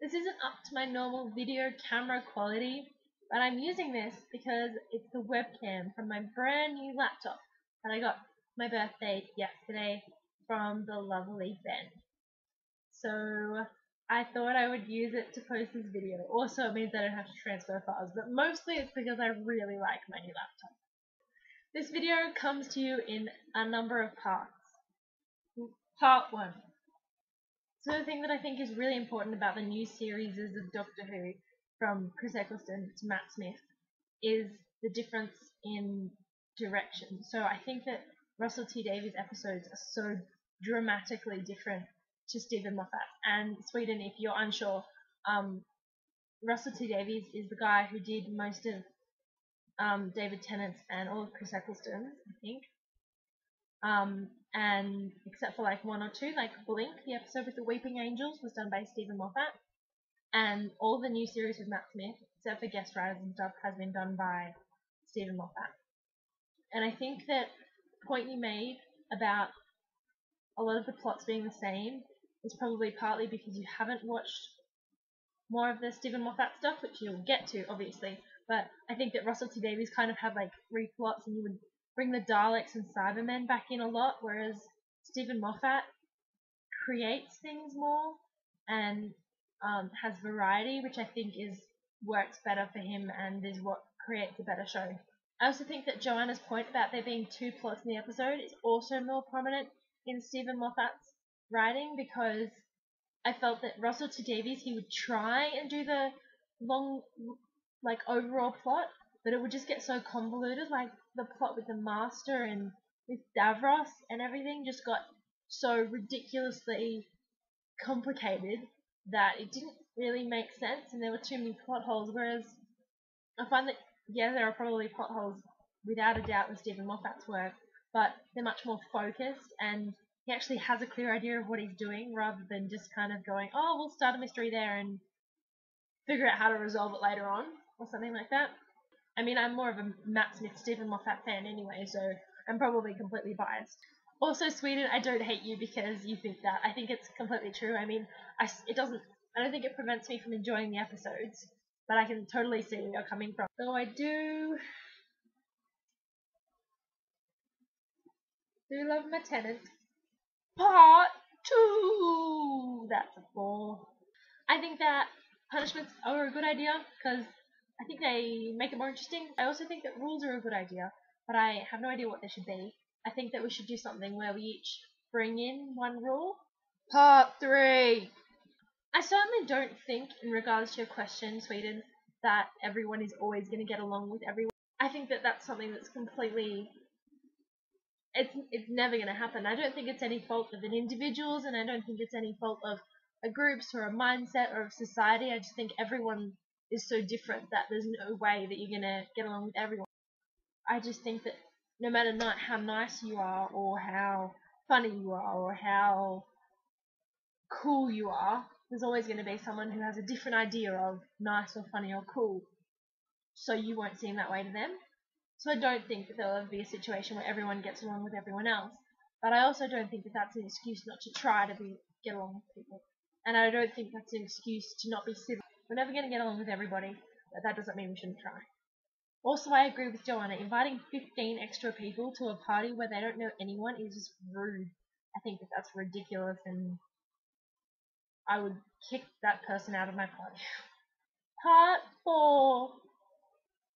This isn't up to my normal video camera quality, but I'm using this because it's the webcam from my brand new laptop that I got for my birthday yesterday from the lovely Ben. So I thought I would use it to post this video. Also, it means I don't have to transfer files, but mostly it's because I really like my new laptop. This video comes to you in a number of parts. Part 1. So the thing that I think is really important about the new series of Doctor Who, from Chris Eccleston to Matt Smith, is the difference in direction. So I think that Russell T Davies' episodes are so dramatically different to Stephen Moffat. And Sweden, if you're unsure, Russell T Davies is the guy who did most of David Tennant's and all of Chris Eccleston's, I think. And except for like one or two, like Blink, the episode with the Weeping Angels, was done by Stephen Moffat. And all the new series with Matt Smith, except for guest writers and stuff, has been done by Stephen Moffat. And I think that the point you made about a lot of the plots being the same is probably partly because you haven't watched more of the Stephen Moffat stuff, which you'll get to, obviously. But I think that Russell T Davies kind of had like 3 plots, and you would bring the Daleks and Cybermen back in a lot, whereas Stephen Moffat creates things more and has variety, which I think works better for him and is what creates a better show. I also think that Joanna's point about there being 2 plots in the episode is also more prominent in Stephen Moffat's writing, because I felt that Russell T Davies, he would try and do the long, like, overall plot, but it would just get so convoluted. Like the plot with the Master and with Davros and everything just got so ridiculously complicated that it didn't really make sense, and there were too many plot holes. Whereas I find that, yeah, there are probably plot holes without a doubt in Stephen Moffat's work, but they're much more focused, and he actually has a clear idea of what he's doing, rather than just kind of going, oh, we'll start a mystery there and figure out how to resolve it later on, or something like that. I mean, I'm more of a Matt Smith, Stephen Moffat fan anyway, so I'm probably completely biased. Also, Sweden, I don't hate you because you think that. I think it's completely true. I mean, I don't think it prevents me from enjoying the episodes, but I can totally see where you're coming from. So I do love my Tenant. Part 2! That's a 4. I think that punishments are a good idea, because I think they make it more interesting. I also think that rules are a good idea, but I have no idea what they should be. I think that we should do something where we each bring in one rule. Part 3! I certainly don't think, in regards to your question, Sweden, that everyone is always going to get along with everyone. I think that that's something that's completely... It's never going to happen. I don't think it's any fault of an individuals, and I don't think it's any fault of a groups or a mindset or of society. I just think everyone is so different that there's no way that you're going to get along with everyone. I just think that no matter how nice you are, or how funny you are, or how cool you are, there's always going to be someone who has a different idea of nice or funny or cool, so you won't seem that way to them. So I don't think that there'll ever be a situation where everyone gets along with everyone else, but I also don't think that that's an excuse not to try to get along with people, and I don't think that's an excuse to not be civil. We're never going to get along with everybody, but that doesn't mean we shouldn't try. Also, I agree with Joanna. Inviting 15 extra people to a party where they don't know anyone is just rude. I think that that's ridiculous, and I would kick that person out of my party. Part 4.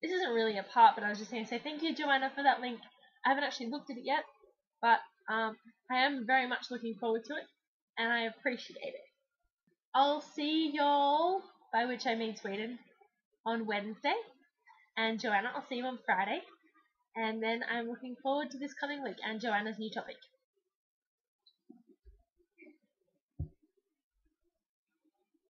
This isn't really a part, but I was just going to say thank you, Joanna, for that link. I haven't actually looked at it yet, but I am very much looking forward to it, and I appreciate it. I'll see y'all, by which I mean Sweden, on Wednesday. And Joanna, I'll see you on Friday. And then I'm looking forward to this coming week and Joanna's new topic.